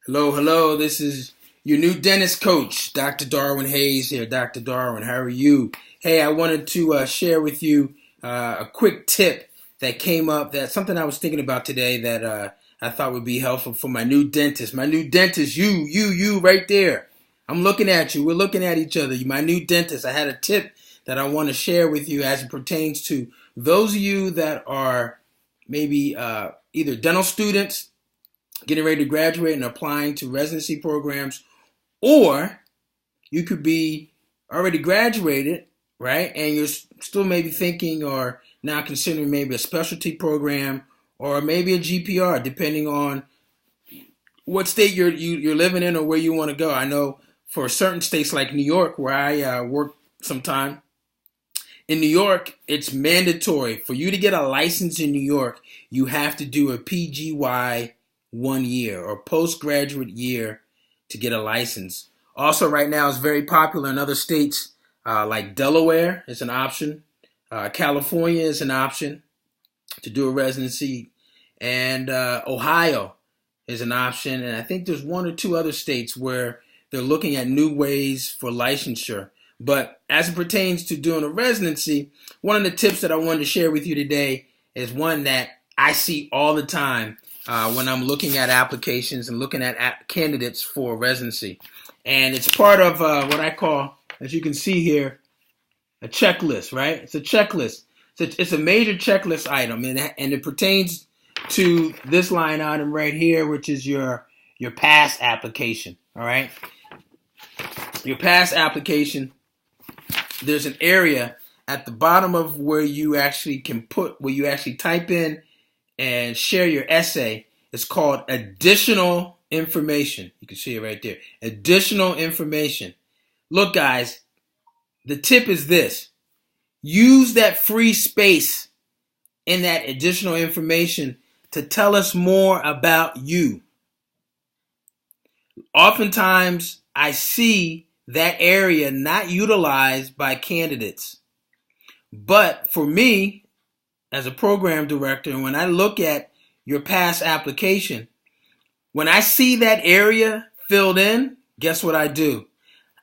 Hello, hello. This is your new dentist coach, Dr. Darwin Hayes here. Dr. Darwin, how are you? Hey, I wanted to share with you a quick tip that came up, that's something I was thinking about today that I thought would be helpful for my new dentist. My new dentist, you, right there. I'm looking at you. We're looking at each other. My new dentist. I had a tip that I want to share with you as it pertains to those of you that are maybe either dental students getting ready to graduate and applying to residency programs, or you could be already graduated, right? And you're still maybe thinking or now considering maybe a specialty program or maybe a GPR, depending on what state you're living in or where you want to go. I know for certain states like New York, where I work sometime, in New York, it's mandatory for you to get a license in New York. You have to do a PGY 1 year or postgraduate year to get a license. Also, right now, it's very popular in other states like Delaware is an option. California is an option to do a residency. And Ohio is an option. And I think there's one or two other states where they're looking at new ways for licensure. But as it pertains to doing a residency, one of the tips that I wanted to share with you today is one that I see all the time when I'm looking at applications and looking at candidates for residency. And it's part of what I call, as you can see here, a checklist, right? It's a checklist. It's a major checklist item, and it pertains to this line item right here, which is your P.A.S.S application, all right? Your P.A.S.S application, there's an area at the bottom of where you actually type in and share your essay. It's called additional information. You can see it right there. Additional information. Look, guys, the tip is this. Use that free space in that additional information to tell us more about you. Oftentimes, I see that area not utilized by candidates. But for me, as a program director, and when I look at your P.A.S.S application, when I see that area filled in, guess what I do?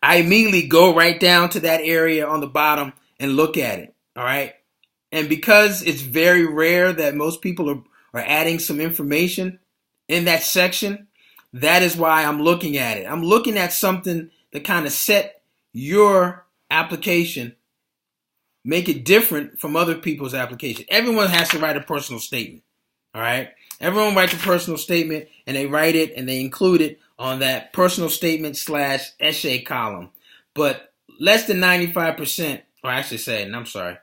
I immediately go right down to that area on the bottom and look at it, all right? And because it's very rare that most people are adding some information in that section, that is why I'm looking at it. I'm looking at something that kind of set your application, make it different from other people's application. Everyone has to write a personal statement, all right? Everyone writes a personal statement, and they write it, and they include it on that personal statement / essay column. But less than 95%, or I should say, and I'm sorry,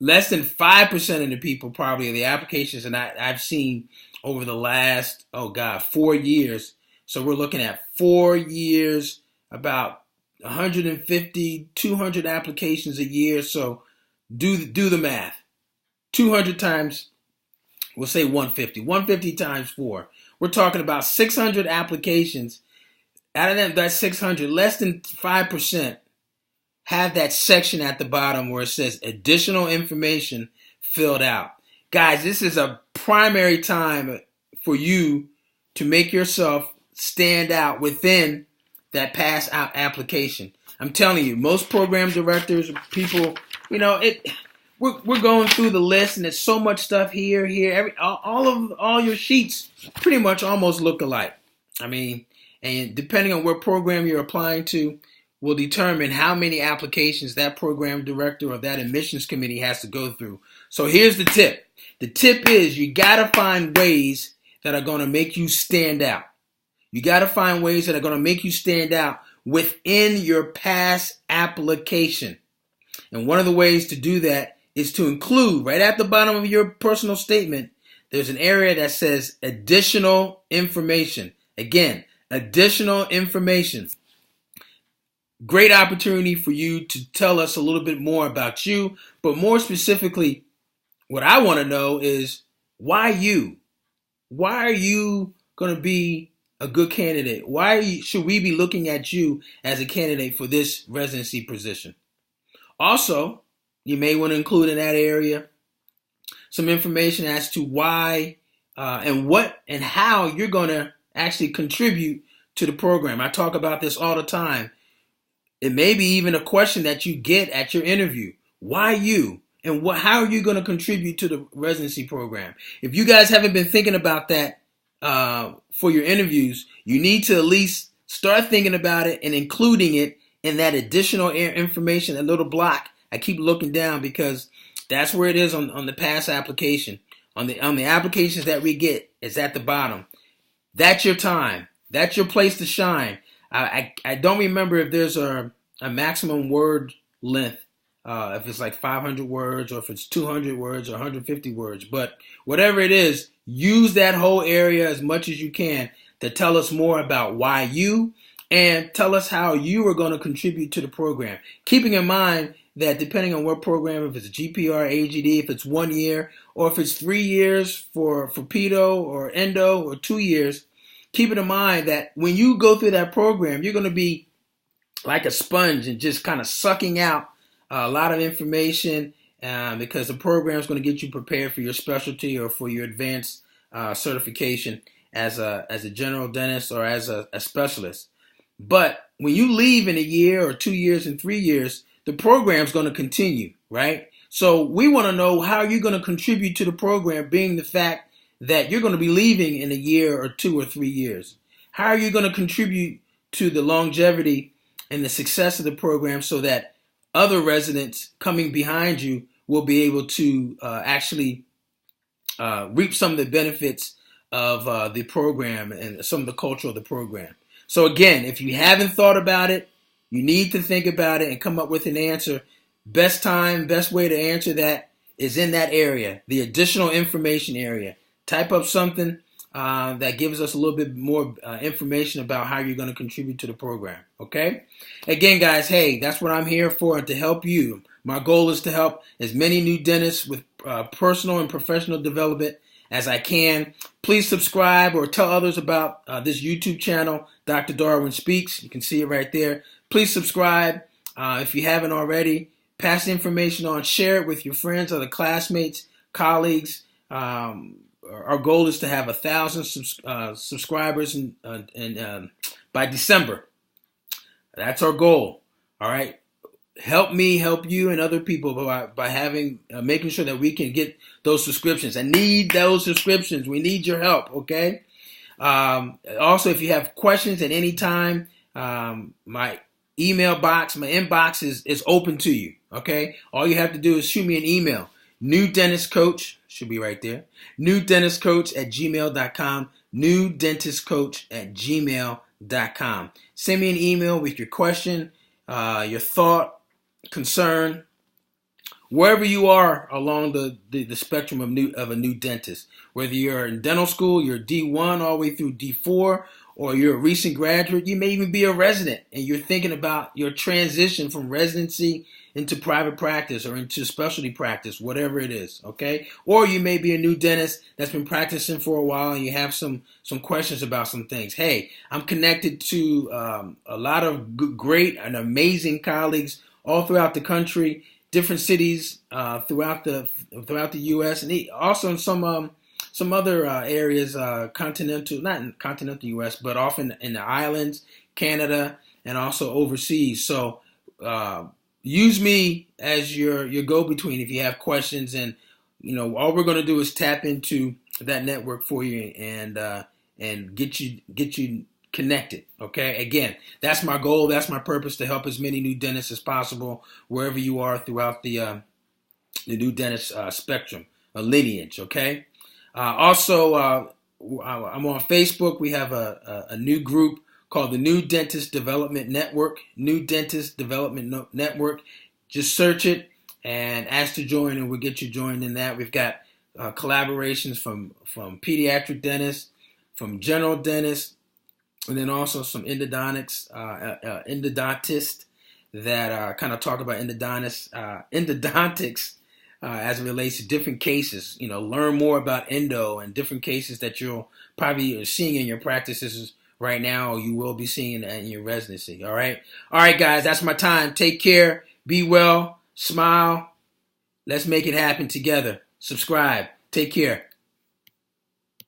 less than 5% of the people probably the applications that I've seen over the last, 4 years. So we're looking at 4 years, about 150, 200 applications a year. So do the math. 200 times, we'll say 150. 150 times 4. We're talking about 600 applications. Out of that 600, less than 5% have that section at the bottom where it says additional information filled out. Guys, this is a primary time for you to make yourself stand out within that P.A.S.S application. I'm telling you, most program directors, people, we're going through the list, and there's so much stuff here. All your sheets pretty much almost look alike. I mean, and depending on what program you're applying to, will determine how many applications that program director or that admissions committee has to go through. So here's the tip. The tip is you got to find ways that are going to make you stand out. You got to find ways that are going to make you stand out within your P.A.S.S application. And one of the ways to do that is to include right at the bottom of your personal statement, there's an area that says additional information. Again, additional information. Great opportunity for you to tell us a little bit more about you, but more specifically, what I want to know is why you? Why are you going to be a good candidate? Why should we be looking at you as a candidate for this residency position? Also, you may want to include in that area some information as to why and what and how you're going to actually contribute to the program. I talk about this all the time. It may be even a question that you get at your interview. Why you? And how are you going to contribute to the residency program? If you guys haven't been thinking about that for your interviews, you need to at least start thinking about it and including it in that additional information, a little block. I keep looking down because that's where it is on the P.A.S.S application. On the applications that we get, it's at the bottom. That's your time. That's your place to shine. I don't remember if there's a maximum word length, if it's like 500 words or if it's 200 words or 150 words. But whatever it is, use that whole area as much as you can to tell us more about why you, and tell us how you are going to contribute to the program. Keeping in mind that depending on what program, if it's a GPR, AGD, if it's 1 year, or if it's 3 years for pedo or endo, or 2 years, keep it in mind that when you go through that program, you're going to be like a sponge and just kind of sucking out a lot of information because the program is going to get you prepared for your specialty or for your advanced certification as a general dentist or as a specialist. But when you leave in a year or 2 years and 3 years, the program's going to continue, right? So we want to know how you're going to contribute to the program, being the fact that you're going to be leaving in a year or 2 or 3 years. How are you going to contribute to the longevity and the success of the program so that other residents coming behind you will be able to actually reap some of the benefits of the program and some of the culture of the program? So again, if you haven't thought about it, you need to think about it and come up with an answer. Best time, best way to answer that is in that area, the additional information area. Type up something that gives us a little bit more information about how you're going to contribute to the program, okay? Again, guys, hey, that's what I'm here for, to help you. My goal is to help as many new dentists with personal and professional development as I can. Please subscribe or tell others about this YouTube channel, Dr. Darwin Speaks. You can see it right there. Please subscribe if you haven't already. Pass the information on. Share it with your friends, other classmates, colleagues. Our goal is to have 1,000 subscribers by December. That's our goal. All right. Help me, help you, and other people by having making sure that we can get those subscriptions. I need those subscriptions. We need your help. Okay. Also, if you have questions at any time, my email box, my inbox is open to you. Okay. All you have to do is shoot me an email. New Dentist Coach should be right there. newdentistcoach@gmail.com. newdentistcoach@gmail.com. Send me an email with your question, your thought, concern, wherever you are along the spectrum of a new dentist. Whether you're in dental school, you're D1 all the way through D4, or you're a recent graduate, you may even be a resident and you're thinking about your transition from residency into private practice or into specialty practice, whatever it is, okay? Or you may be a new dentist that's been practicing for a while and you have some questions about some things. Hey, I'm connected to a lot of great and amazing colleagues all throughout the country, different cities throughout the U.S. and also in some other areas, not continental U.S., but often in the islands, Canada, and also overseas. So use me as your go-between if you have questions, and all we're going to do is tap into that network for you and get you connected. Okay, again, that's my goal, that's my purpose, to help as many new dentists as possible wherever you are throughout the new dentist spectrum, a lineage. Okay. Also, I'm on Facebook. We have a new group called the New Dentist Development Network. New Dentist Development Network. Just search it and ask to join, and we'll get you joined in that. We've got collaborations from pediatric dentists, from general dentists, and then also some endodontists that kind of talk about endodontics. As it relates to different cases, learn more about endo and different cases that you'll probably seeing in your practices right now, or you will be seeing in your residency. All right, guys, that's my time. Take care, be well, smile. Let's make it happen together. Subscribe. Take care.